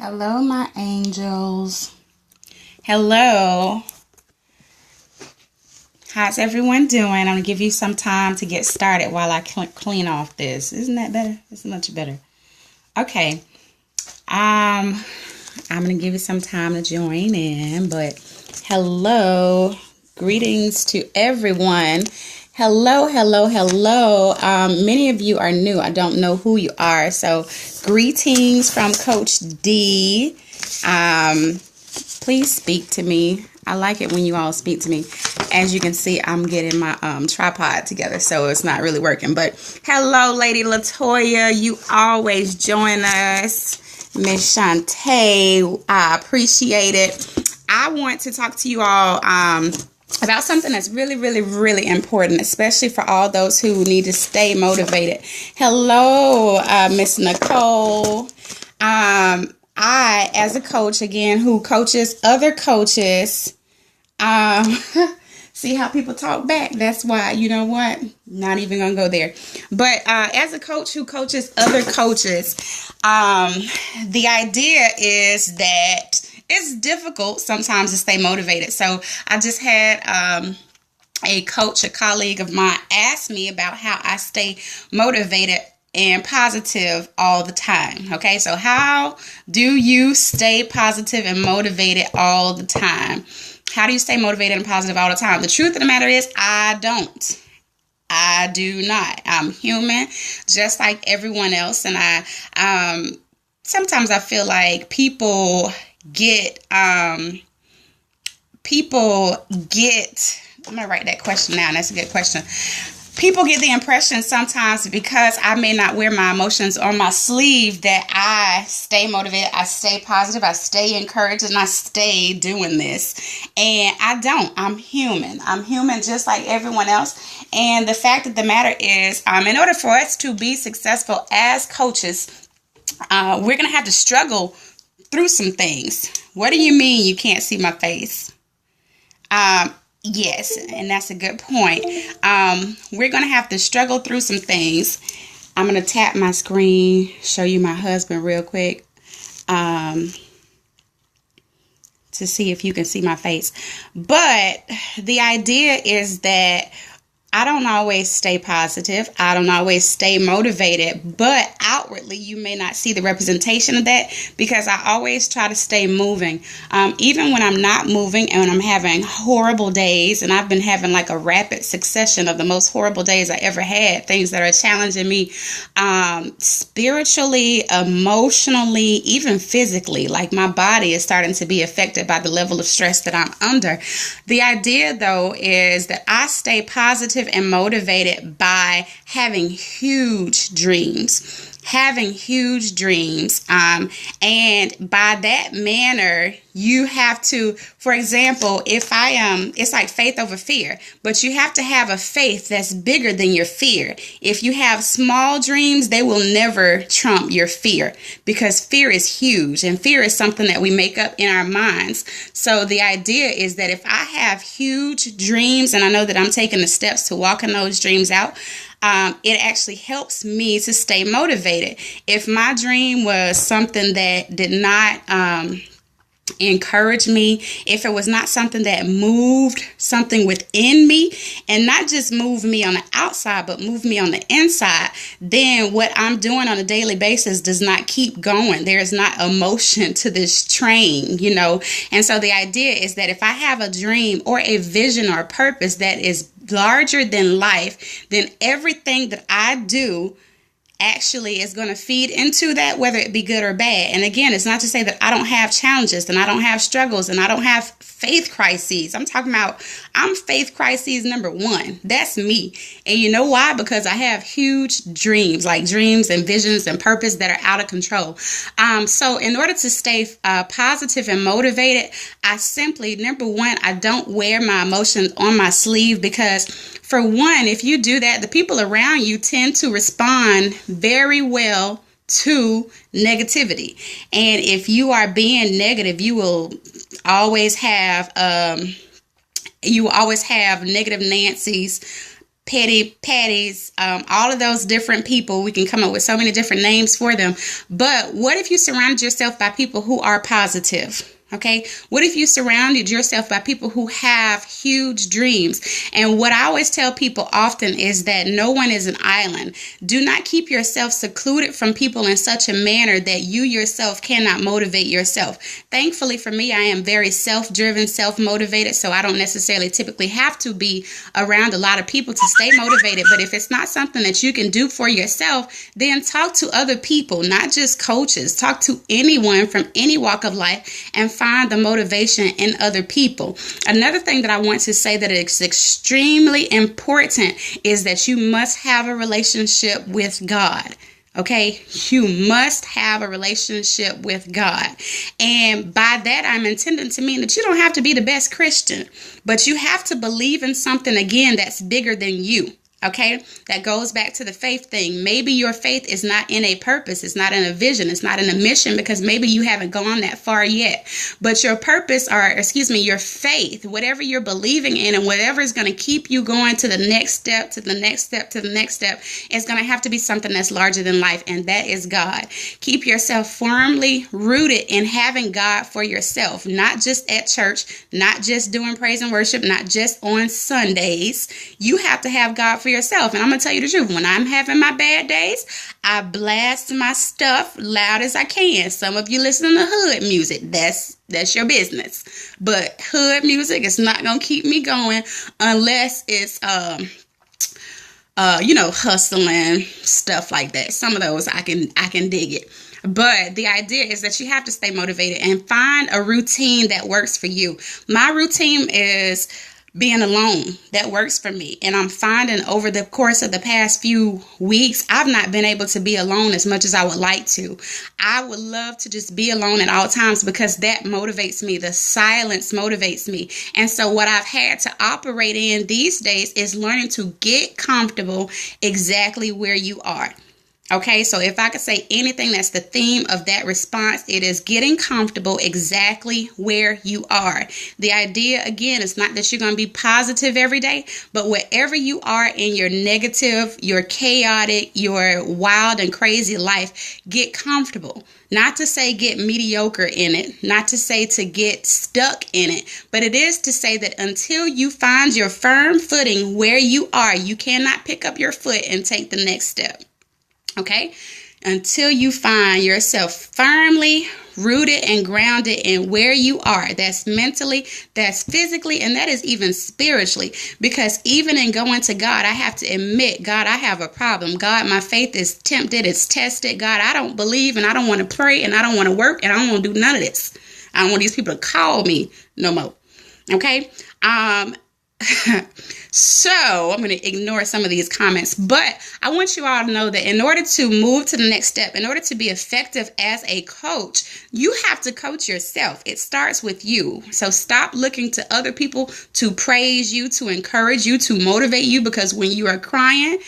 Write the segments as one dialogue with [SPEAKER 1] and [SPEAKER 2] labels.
[SPEAKER 1] Hello, my angels. Hello. How's everyone doing? I'm going to give you some time to get started while I clean off this. Isn't that better? It's much better. Okay. I'm going to give you some time to join in, but hello. Greetings to everyone. Hello. Many of you are new. I don't know who you are. So greetings from Coach D. Please speak to me. I like it when you all speak to me. As you can see, I'm getting my tripod together, so it's not really working. But hello, Lady Latoya. You always join us. Miss Shantae, I appreciate it. I want to talk to you all about something that's really important, especially for all those who need to stay motivated. Hello, Miss Nicole. I, as a coach, again, who coaches other coaches, see how people talk back. That's why, you know what? Not even going to go there. But as a coach who coaches other coaches, the idea is that it's difficult sometimes to stay motivated. So I just had a coach, a colleague of mine, ask me about how I stay motivated and positive all the time. Okay, so how do you stay positive and motivated all the time? How do you stay motivated and positive all the time? The truth of the matter is, I don't. I do not. I'm human, just like everyone else, and I sometimes I feel like people get. I'm gonna write that question down. That's a good question. People get the impression sometimes, because I may not wear my emotions on my sleeve, that I stay motivated, I stay positive, I stay encouraged, and I stay doing this. And I don't. I'm human. I'm human just like everyone else. And the fact of the matter is, in order for us to be successful as coaches, we're going to have to struggle through some things. What do you mean you can't see my face? Yes, and that's a good point. We're going to have to struggle through some things. I'm going to tap my screen, show you my husband real quick, to see if you can see my face. But the idea is that I don't always stay positive. I don't always stay motivated, but outwardly you may not see the representation of that, because I always try to stay moving. Even when I'm not moving and when I'm having horrible days, and I've been having like a rapid succession of the most horrible days I ever had, things that are challenging me spiritually, emotionally, even physically, like my body is starting to be affected by the level of stress that I'm under. The idea, though, is that I stay positive and motivated by having huge dreams. And by that manner, you have to, for example, if it's like faith over fear, but you have to have a faith that's bigger than your fear. If you have small dreams, they will never trump your fear, because fear is huge, and fear is something that we make up in our minds. So the idea is that if I have huge dreams and I know that I'm taking the steps to walking those dreams out, it actually helps me to stay motivated. If my dream was something that did not encourage me, if it was not something that moved something within me, and not just move me on the outside, but move me on the inside, then what I'm doing on a daily basis does not keep going. There is not emotion to this train, you know. And so the idea is that if I have a dream or a vision or a purpose that is larger than life, then everything that I do actually is going to feed into that, whether it be good or bad. And again, it's not to say that I don't have challenges and I don't have struggles and I don't have faith crises. I'm talking about, I'm faith crises number one. That's me. And you know why? Because I have huge dreams, like dreams and visions and purpose that are out of control. So in order to stay positive and motivated, I simply, number one, I don't wear my emotions on my sleeve, because for one, if you do that, the people around you tend to respond very well to negativity. And if you are being negative, you will always have negative Nancy's petty patties, all of those different people. We can come up with so many different names for them. But what if you surrounded yourself by people who are positive? Okay, what if you surrounded yourself by people who have huge dreams? And what I always tell people often is that no one is an island. Do not keep yourself secluded from people in such a manner that you yourself cannot motivate yourself. Thankfully for me, I am very self-driven, self-motivated, so I don't necessarily typically have to be around a lot of people to stay motivated. But if it's not something that you can do for yourself, then talk to other people, not just coaches. Talk to anyone from any walk of life and find the motivation in other people. Another thing that I want to say that is extremely important is that you must have a relationship with God. Okay, you must have a relationship with God. And by that, I'm intending to mean that you don't have to be the best Christian, but you have to believe in something, again, that's bigger than you. Okay, that goes back to the faith thing. Maybe your faith is not in a purpose. It's not in a vision. It's not in a mission, because maybe you haven't gone that far yet. But your purpose, your faith, whatever you're believing in and whatever is going to keep you going to the next step, to the next step, to the next step, is going to have to be something that's larger than life. And that is God. Keep yourself firmly rooted in having God for yourself, not just at church, not just doing praise and worship, not just on Sundays. You have to have God for yourself. And I'm going to tell you the truth. When I'm having my bad days, I blast my stuff loud as I can. Some of you listen to hood music. That's your business. But hood music is not going to keep me going unless it's hustling, stuff like that. Some of those I can dig it. But the idea is that you have to stay motivated and find a routine that works for you. My routine is being alone. That works for me. And I'm finding over the course of the past few weeks, I've not been able to be alone as much as I would like to. I would love to just be alone at all times, because that motivates me. The silence motivates me. And so what I've had to operate in these days is learning to get comfortable exactly where you are. Okay, so if I could say anything that's the theme of that response, it is getting comfortable exactly where you are. The idea, again, is not that you're going to be positive every day, but wherever you are in your negative, your chaotic, your wild and crazy life, get comfortable. Not to say get mediocre in it, not to say to get stuck in it, but it is to say that until you find your firm footing where you are, you cannot pick up your foot and take the next step. Okay, until you find yourself firmly rooted and grounded in where you are. That's mentally, that's physically, and that is even spiritually. Because even in going to God, I have to admit, God, I have a problem. God, my faith is tempted, it's tested. God, I don't believe, and I don't want to pray, and I don't want to work, and I don't want to do none of this. I don't want these people to call me no more. Okay, so I'm going to ignore some of these comments, but I want you all to know that in order to move to the next step, in order to be effective as a coach, you have to coach yourself. It starts with you. So stop looking to other people to praise you, to encourage you, to motivate you, because when you are crying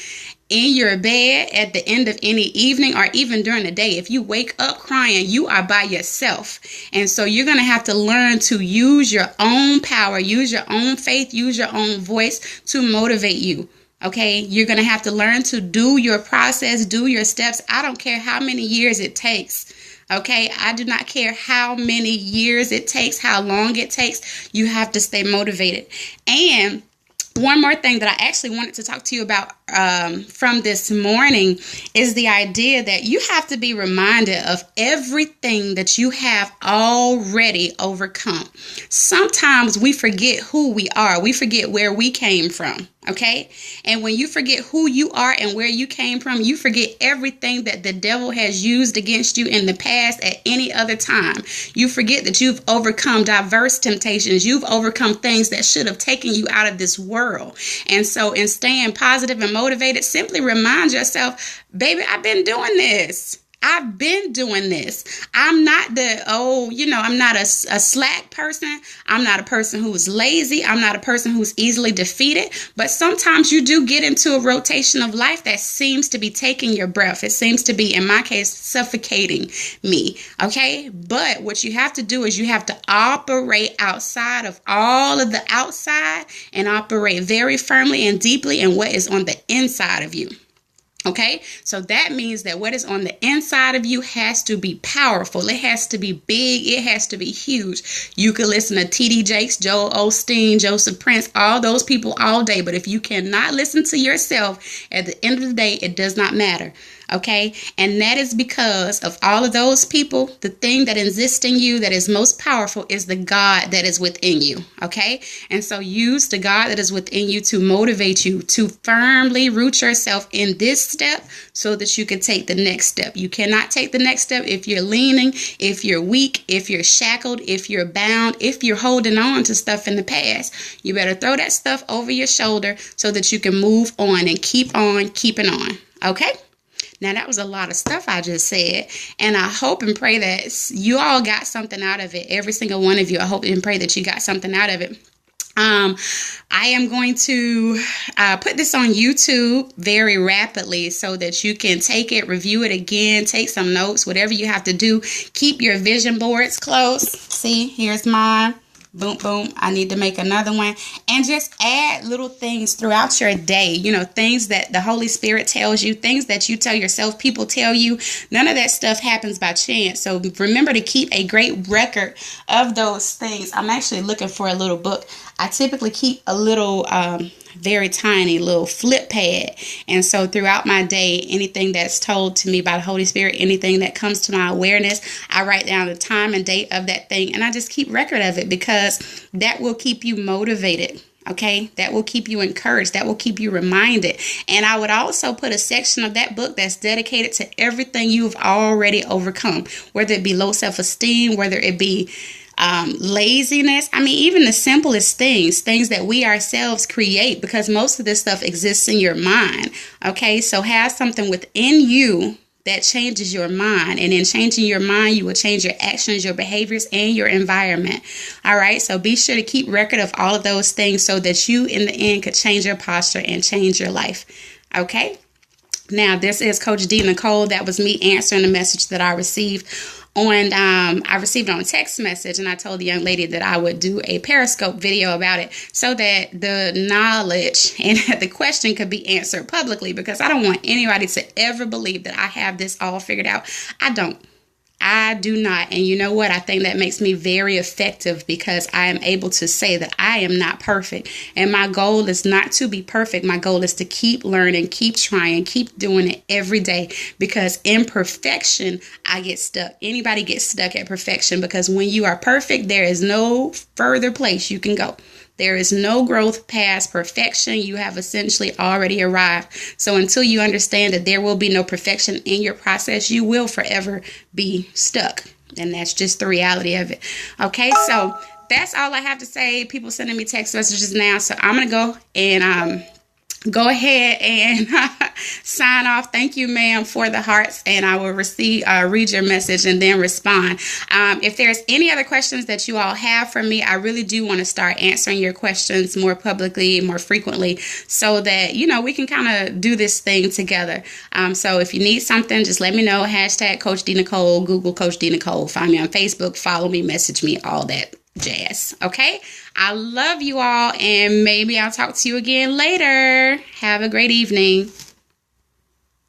[SPEAKER 1] in your bed at the end of any evening, or even during the day, if you wake up crying, you are by yourself. And so you're going to have to learn to use your own power, use your own faith, use your own voice to motivate you. Okay, you're going to have to learn to do your process, do your steps. I don't care how many years it takes. Okay, I do not care how many years it takes, how long it takes. You have to stay motivated. And one more thing that I actually wanted to talk to you about from this morning is the idea that you have to be reminded of everything that you have already overcome. Sometimes we forget who we are. We forget where we came from. Okay. And when you forget who you are and where you came from, you forget everything that the devil has used against you in the past at any other time. You forget that you've overcome diverse temptations. You've overcome things that should have taken you out of this world. And so in staying positive and motivated, simply remind yourself, baby, I've been doing this. I've been doing this. I'm not I'm not a slack person. I'm not a person who's lazy. I'm not a person who's easily defeated. But sometimes you do get into a rotation of life that seems to be taking your breath. It seems to be, in my case, suffocating me. Okay. But what you have to do is you have to operate outside of all of the outside and operate very firmly and deeply in what is on the inside of you. Okay, so that means that what is on the inside of you has to be powerful. It has to be big. It has to be huge. You could listen to T.D. Jakes, Joel Osteen, Joseph Prince, all those people all day. But if you cannot listen to yourself, at the end of the day, it does not matter. Okay, and that is because of all of those people. The thing that exists in you that is most powerful is the God that is within you. Okay, and so use the God that is within you to motivate you to firmly root yourself in this step so that you can take the next step. You cannot take the next step if you're leaning, if you're weak, if you're shackled, if you're bound, if you're holding on to stuff in the past. You better throw that stuff over your shoulder so that you can move on and keep on keeping on. Okay? Now, that was a lot of stuff I just said, and I hope and pray that you all got something out of it. Every single one of you, I hope and pray that you got something out of it. I am going to put this on YouTube very rapidly so that you can take it, review it again, take some notes, whatever you have to do. Keep your vision boards close. See, here's mine. Boom, boom. I need to make another one. And just add little things throughout your day. You know, things that the Holy Spirit tells you, things that you tell yourself, people tell you. None of that stuff happens by chance. So remember to keep a great record of those things. I'm actually looking for a little book. I typically keep a little very tiny little flip pad. And so throughout my day, anything that's told to me by the Holy Spirit, anything that comes to my awareness, I write down the time and date of that thing. And I just keep record of it because that will keep you motivated. Okay, that will keep you encouraged. That will keep you reminded. And I would also put a section of that book that's dedicated to everything you've already overcome, whether it be low self-esteem, whether it be laziness. I mean, even the simplest things that we ourselves create, because most of this stuff exists in your mind. Okay, so have something within you that changes your mind, and in changing your mind, you will change your actions, your behaviors, and your environment. All right, so be sure to keep record of all of those things so that you in the end could change your posture and change your life. Okay, now this is Coach D. Nicole. That was me answering the message that I received I received it on text message, and I told the young lady that I would do a Periscope video about it so that the knowledge and the question could be answered publicly, because I don't want anybody to ever believe that I have this all figured out. I do not. And you know what? I think that makes me very effective because I am able to say that I am not perfect. And my goal is not to be perfect. My goal is to keep learning, keep trying, keep doing it every day, because imperfection, I get stuck. Anybody gets stuck at perfection, because when you are perfect, there is no further place you can go. There is no growth past perfection. You have essentially already arrived. So until you understand that there will be no perfection in your process, you will forever be stuck. And that's just the reality of it. Okay, so that's all I have to say. People sending me text messages now. So I'm going to go and go ahead and sign off. Thank you, ma'am, for the hearts, and I will read your message and then respond. If there's any other questions that you all have for me, I really do want to start answering your questions more publicly, more frequently, so that, you know, we can kind of do this thing together. So if you need something, just let me know. Hashtag Coach D Nicole, Google Coach D Nicole, find me on Facebook, follow me, message me, all that jazz. Okay, I love you all, and maybe I'll talk to you again later. Have a great evening.